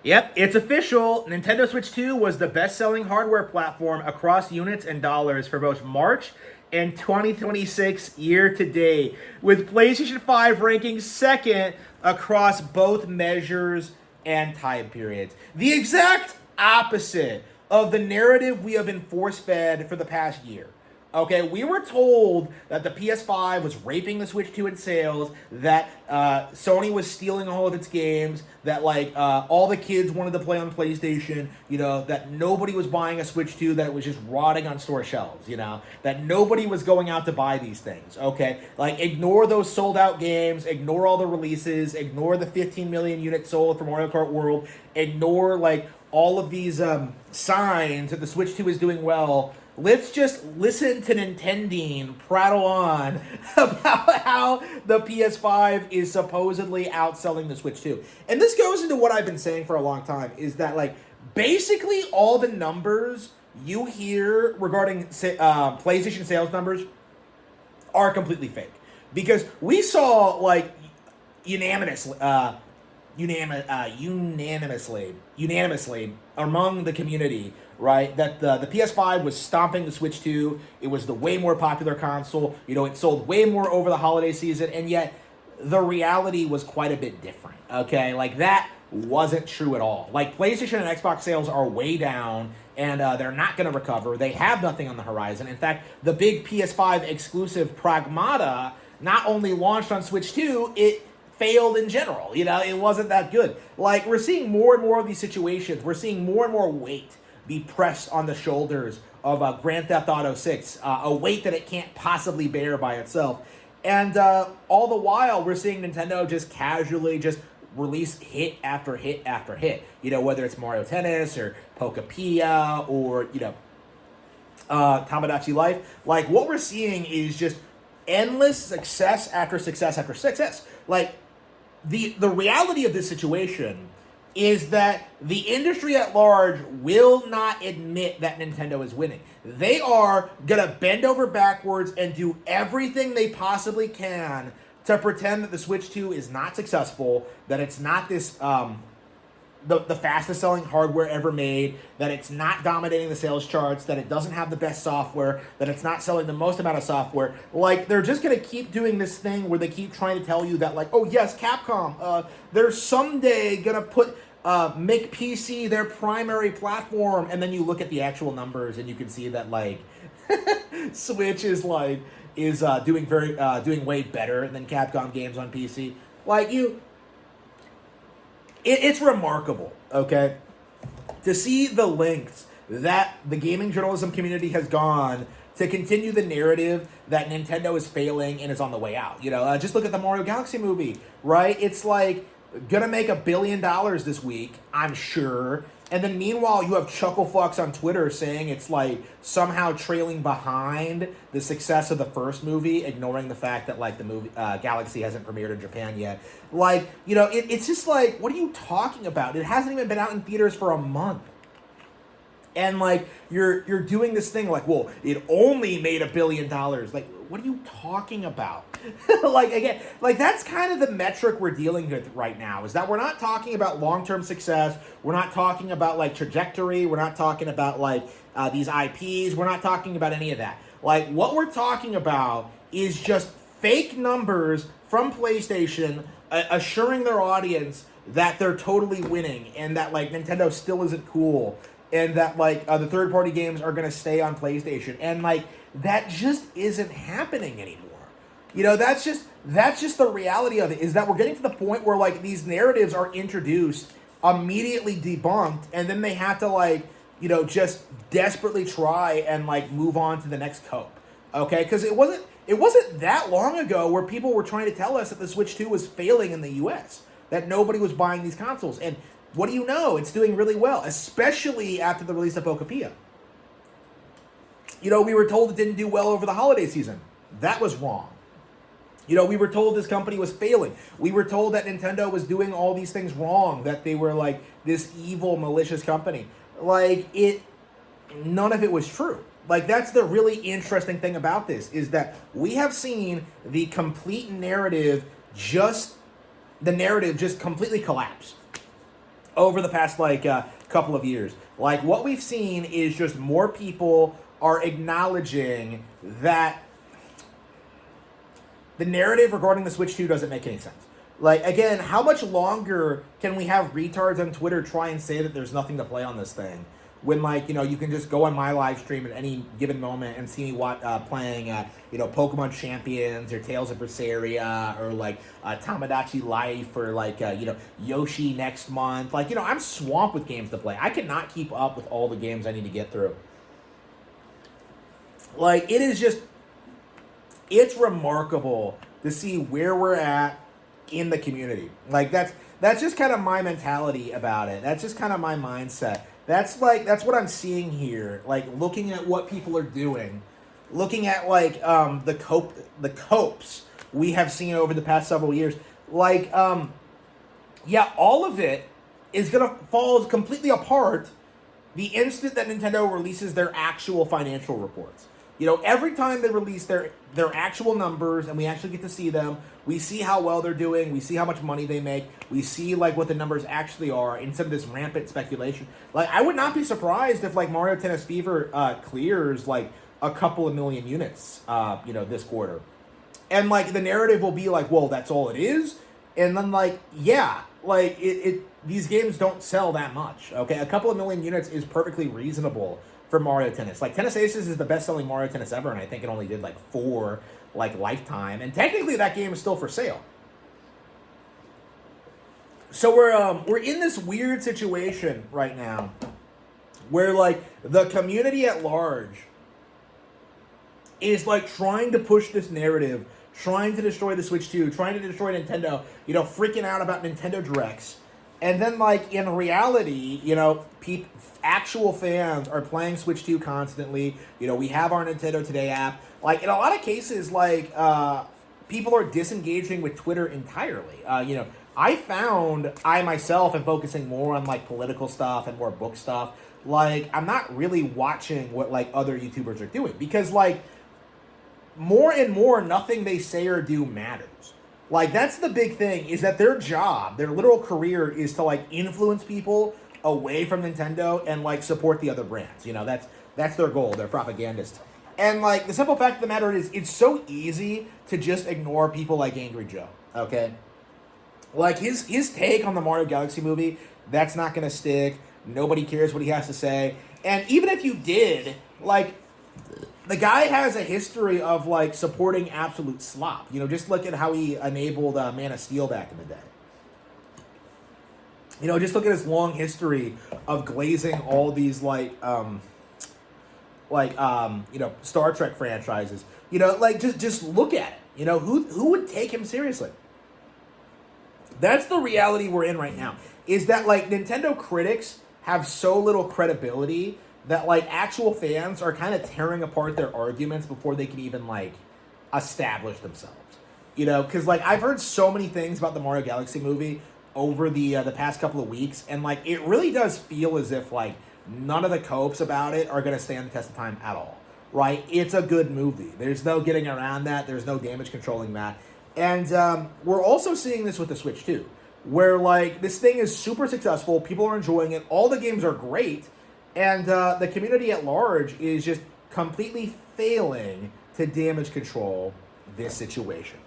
Yep, it's official. Nintendo Switch 2 was the best-selling hardware platform across units and dollars for both March and 2026 year to date, with PlayStation 5 ranking second across both measures and time periods. The exact opposite of the narrative we have been force-fed for the past year. Okay, we were told that the PS5 was raping the Switch 2 in sales, that Sony was stealing all of its games, that all the kids wanted to play on PlayStation, that nobody was buying a Switch 2, that it was just rotting on store shelves, that nobody was going out to buy these things, okay? Ignore those sold out games, ignore all the releases, ignore the 15 million units sold for Mario Kart World, ignore, all of these signs that the Switch 2 is doing well. Let's just listen to Nintendine prattle on about how the PS5 is supposedly outselling the Switch 2. And this goes into what I've been saying for a long time, is that, basically all the numbers you hear regarding PlayStation sales numbers are completely fake. Because we saw, unanimously among the community, right, that the PS5 was stomping the Switch 2. It was the way more popular console. It sold way more over the holiday season, and yet the reality was quite a bit different, okay? That wasn't true at all. PlayStation and Xbox sales are way down, and they're not going to recover. They have nothing on the horizon. In fact, the big PS5 exclusive Pragmata not only launched on Switch 2, it failed in general. It wasn't that good. We're seeing more and more of these situations. We're seeing more and more weight be pressed on the shoulders of Grand Theft Auto 6, a weight that it can't possibly bear by itself. And all the while, we're seeing Nintendo just casually just release hit after hit after hit. Whether it's Mario Tennis or Pokapia or, Tamagotchi Life. What we're seeing is just endless success after success after success. The reality of this situation is that the industry at large will not admit that Nintendo is winning. They are going to bend over backwards and do everything they possibly can to pretend that the Switch 2 is not successful, that it's not this the fastest selling hardware ever made, that it's not dominating the sales charts, that it doesn't have the best software, that it's not selling the most amount of software. They're just going to keep doing this thing where they keep trying to tell you that, oh yes, Capcom, they're someday going to make PC their primary platform, and then you look at the actual numbers and you can see that, Switch is doing way better than Capcom games on PC. It's remarkable, okay, to see the lengths that the gaming journalism community has gone to continue the narrative that Nintendo is failing and is on the way out. Just look at the Mario Galaxy movie, right? It's gonna make $1 billion this week, I'm sure. And then meanwhile, you have Chucklefucks on Twitter saying it's somehow trailing behind the success of the first movie, ignoring the fact that the movie Galaxy hasn't premiered in Japan yet. It's just what are you talking about? It hasn't even been out in theaters for a month. And you're doing this thing well, it only made $1 billion. What are you talking about? Again, that's kind of the metric we're dealing with right now, is that we're not talking about long-term success. We're not talking about trajectory. We're not talking about these IPs. We're not talking about any of that. What we're talking about is just fake numbers from PlayStation assuring their audience that they're totally winning and that Nintendo still isn't cool, and that the third-party games are going to stay on PlayStation, and that just isn't happening anymore. That's just the reality of it, is that we're getting to the point where these narratives are introduced, immediately debunked, and then they have to just desperately try and move on to the next cope. Okay, because it wasn't that long ago where people were trying to tell us that the Switch 2 was failing in the US, that nobody was buying these consoles, and what do you know? It's doing really well, especially after the release of Pokapia. We were told it didn't do well over the holiday season. That was wrong. We were told this company was failing. We were told that Nintendo was doing all these things wrong, that they were this evil, malicious company. None of it was true. That's the really interesting thing about this, is that we have seen the complete narrative just completely collapse. over the past couple of years. Like what we've seen is just more people are acknowledging that the narrative regarding the Switch 2 doesn't make any sense. Like, again, how much longer can we have retards on Twitter try and say that there's nothing to play on this thing? When, like, you know, you can just go on my live stream at any given moment and see me playing, Pokemon Champions or Tales of Berseria or, Tamagotchi Life or, Yoshi next month. Like, I'm swamped with games to play. I cannot keep up with all the games I need to get through. Like, it's remarkable to see where we're at in the community. Like, that's just kind of my mentality about it. That's just kind of my mindset. That's what I'm seeing here. Like, looking at what people are doing, looking at the copes we have seen over the past several years. All of it is gonna fall completely apart the instant that Nintendo releases their actual financial reports. Every time they release their actual numbers and we actually get to see them, we see how well they're doing, we see how much money they make, we see what the numbers actually are instead of this rampant speculation. I would not be surprised if Mario Tennis Fever clears a couple of million units this quarter. And the narrative will be well, that's all it is. And then these games don't sell that much. Okay, a couple of million units is perfectly reasonable for Mario Tennis. Tennis Aces is the best-selling Mario Tennis ever, and I think it only did 4 lifetime. And technically, that game is still for sale. So we're in this weird situation right now, where the community at large is trying to push this narrative, trying to destroy the Switch 2, trying to destroy Nintendo. Freaking out about Nintendo Directs. And then, in reality, actual fans are playing Switch 2 constantly. We have our Nintendo Today app. In a lot of cases, people are disengaging with Twitter entirely. I myself am focusing more on, political stuff and more book stuff. I'm not really watching what, other YouTubers are doing. Because, more and more, nothing they say or do matters. That's the big thing, is that their job, their literal career is to, influence people away from Nintendo and, support the other brands. That's their goal. They're propagandists. And, the simple fact of the matter is, it's so easy to just ignore people like Angry Joe, okay? His take on the Mario Galaxy movie, that's not going to stick. Nobody cares what he has to say. And even if you did, the guy has a history of, supporting absolute slop. Just look at how he enabled Man of Steel back in the day. Just look at his long history of glazing all these, Star Trek franchises. Just look at it. Who would take him seriously? That's the reality we're in right now. Is that, Nintendo critics have so little credibility that, actual fans are kind of tearing apart their arguments before they can even, establish themselves. Because, I've heard so many things about the Mario Galaxy movie over the past couple of weeks, and, it really does feel as if, none of the copes about it are going to stand the test of time at all, right? It's a good movie. There's no getting around that. There's no damage controlling that. And we're also seeing this with the Switch, too, where, this thing is super successful. People are enjoying it. All the games are great. And the community at large is just completely failing to damage control this situation.